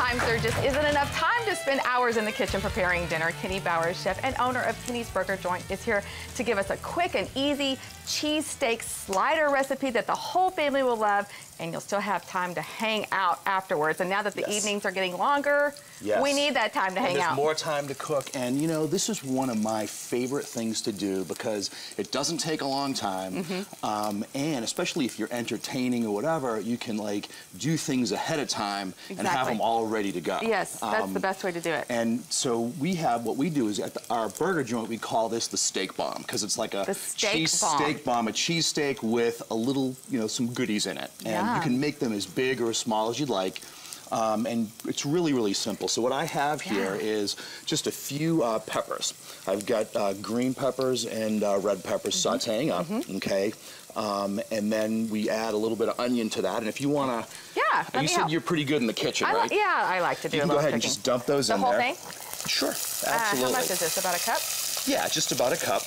Sometimes there just isn't enough time to spend hours in the kitchen preparing dinner. Kenny Bowers, chef and owner of Kenny's Burger Joint, is here to give us a quick and easy cheesesteak slider recipe that the whole family will love, and you'll still have time to hang out afterwards. And now that the evenings are getting longer, we need that time to hang out. There's more time to cook, and you know, this is one of my favorite things to do because it doesn't take a long time, and especially if you're entertaining or whatever, you can like do things ahead of time and have them all ready to go. Yes, that's the best way to do it. And so we have, what we do is at our burger joint, we call this the steak bomb because it's like a steak bomb, a cheesesteak with a little, you know, some goodies in it. And you can make them as big or as small as you'd like. And it's really, really simple. So what I have here is just a few peppers. I've got green peppers and red peppers sauteing up, okay? And then we add a little bit of onion to that. And if you want to... you said you're pretty good in the kitchen, right? I like to do a little go ahead cooking. and just dump those in there. The whole thing? Sure, absolutely. How much is this, about a cup? Yeah, just about a cup.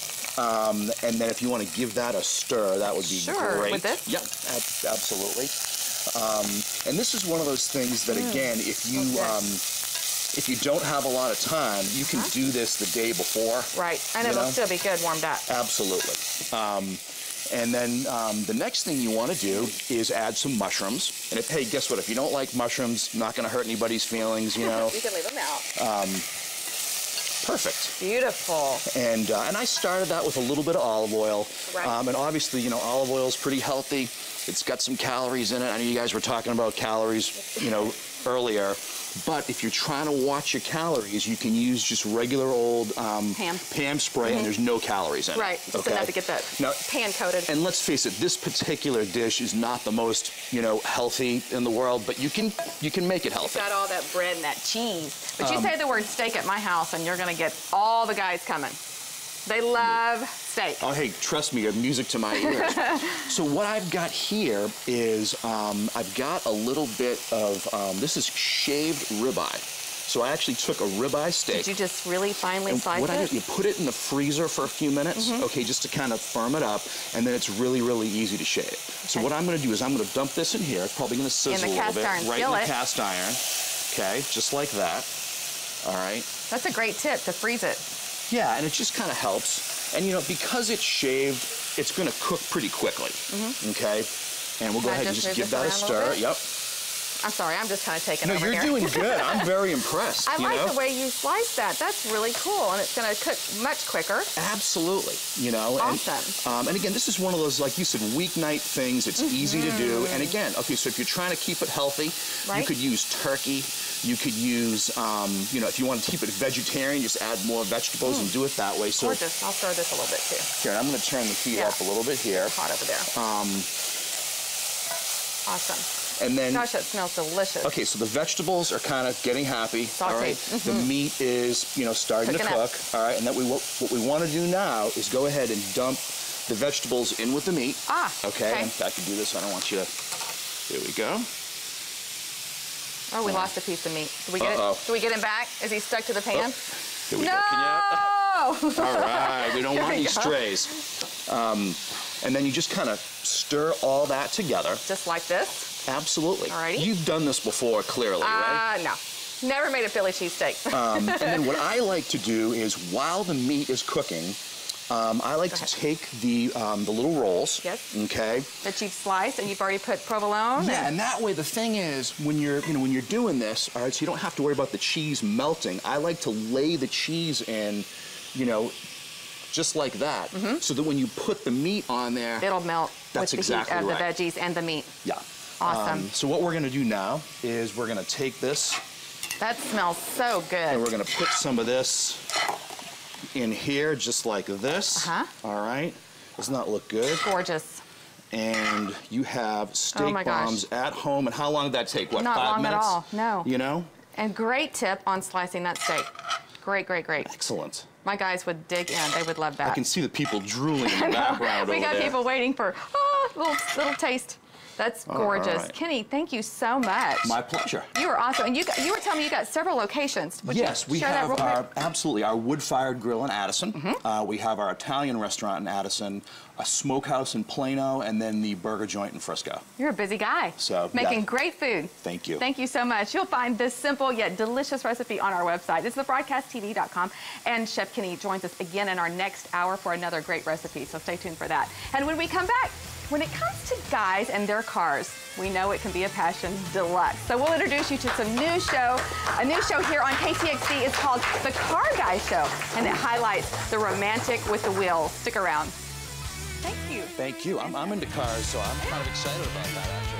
And then if you want to give that a stir, that would be great. With this? Yep, absolutely. And this is one of those things that, again, if you don't have a lot of time, you can do this the day before. Right, and it'll still be good warmed up. Absolutely. And then the next thing you want to do is add some mushrooms. And if, hey, guess what? If you don't like mushrooms, not going to hurt anybody's feelings, you know. You can leave them out. Perfect. Beautiful. And I started that with a little bit of olive oil. Right. And obviously, you know, olive oil is pretty healthy. It's got some calories in it. I know you guys were talking about calories, you know, earlier. But if you're trying to watch your calories, you can use just regular old Pam spray, and there's no calories in it. Right, just enough to get that pan coated. And let's face it, this particular dish is not the most, you know, healthy in the world, but you can make it healthy. It's got all that bread and that cheese. But you say the word steak at my house, and you're going to get all the guys coming. They love steak. Oh, hey, trust me, you have music to my ears. So what I've got here is I've got a little bit of, this is shaved ribeye. So I actually took a ribeye steak. Did you just really finely slice what it? I did, you put it in the freezer for a few minutes, okay, just to kind of firm it up, and then it's really, really easy to shave. So what I'm going to do is I'm going to dump this in here. It's probably going to sizzle a little bit. Right in the cast iron. Okay, just like that. All right. That's a great tip, to freeze it. Yeah, and it just kind of helps. And, you know, because it's shaved, it's going to cook pretty quickly, okay? And we'll go ahead and just give that a stir. Yep. I'm sorry, I'm just kind of taking over here. No, you're doing good. I'm very impressed. I like the way you slice that. That's really cool, and it's going to cook much quicker. Absolutely. You know. Awesome. And again, this is one of those, like you said, weeknight things. It's easy to do. And again, okay, so if you're trying to keep it healthy, you could use turkey. You could use, you know, if you want to keep it vegetarian, just add more vegetables and do it that way. So gorgeous. I'll stir this a little bit too. Here, I'm going to turn the heat up a little bit here. It's hot over there. Awesome. And then, gosh, that smells delicious. Okay, so the vegetables are kind of getting happy. Sauteed. All right. The meat is, you know, starting to cook. All right, and then what we want to do now is go ahead and dump the vegetables in with the meat. Okay. In fact, you do this. I don't want you to. There we go. Oh, we lost a piece of meat. Do we get it? Do we get him back? Is he stuck to the pan? Here we go. All right. We don't want any strays. And then you just kind of stir all that together. Just like this? Absolutely. Alrighty. You've done this before, clearly, right? No. Never made a Philly cheesesteak. And then what I like to do is, while the meat is cooking, I like to take the little rolls. Yes. Okay. That you've sliced and you've already put provolone. Yeah, and that way the thing is, when you're doing this, all right, so you don't have to worry about the cheese melting. I like to lay the cheese in, you know, just like that, so that when you put the meat on there, it'll melt. That's with the exactly heat of right. the veggies and the meat. Yeah. Awesome. So what we're going to do now is we're going to take this. That smells so good. And we're going to put some of this in here, just like this. All right. Doesn't that look good? Gorgeous. And you have steak bombs at home. And how long did that take? What, 5 minutes? Not long at all. No. You know? And great tip on slicing that steak. Great, great, great. Excellent. My guys would dig in. They would love that. I can see the people drooling in the background over there. We got people waiting for a little taste. That's gorgeous. Right. Kenny, thank you so much. My pleasure. You were awesome. And you were telling me you got several locations. Would yes, we have our wood-fired grill in Addison. We have our Italian restaurant in Addison, a smokehouse in Plano, and then the burger joint in Frisco. You're a busy guy. So making great food. Thank you. Thank you so much. You'll find this simple yet delicious recipe on our website. It's thebroadcasttv.com. And Chef Kenny joins us again in our next hour for another great recipe. So stay tuned for that. And when we come back, when it comes to guys and their cars, we know it can be a passion deluxe. So we'll introduce you to some new show. A new show here on KTXD is called The Car Guy Show, and it highlights the romantic with the wheel. Stick around. Thank you. Thank you. I'm into cars, so I'm kind of excited about that, actually.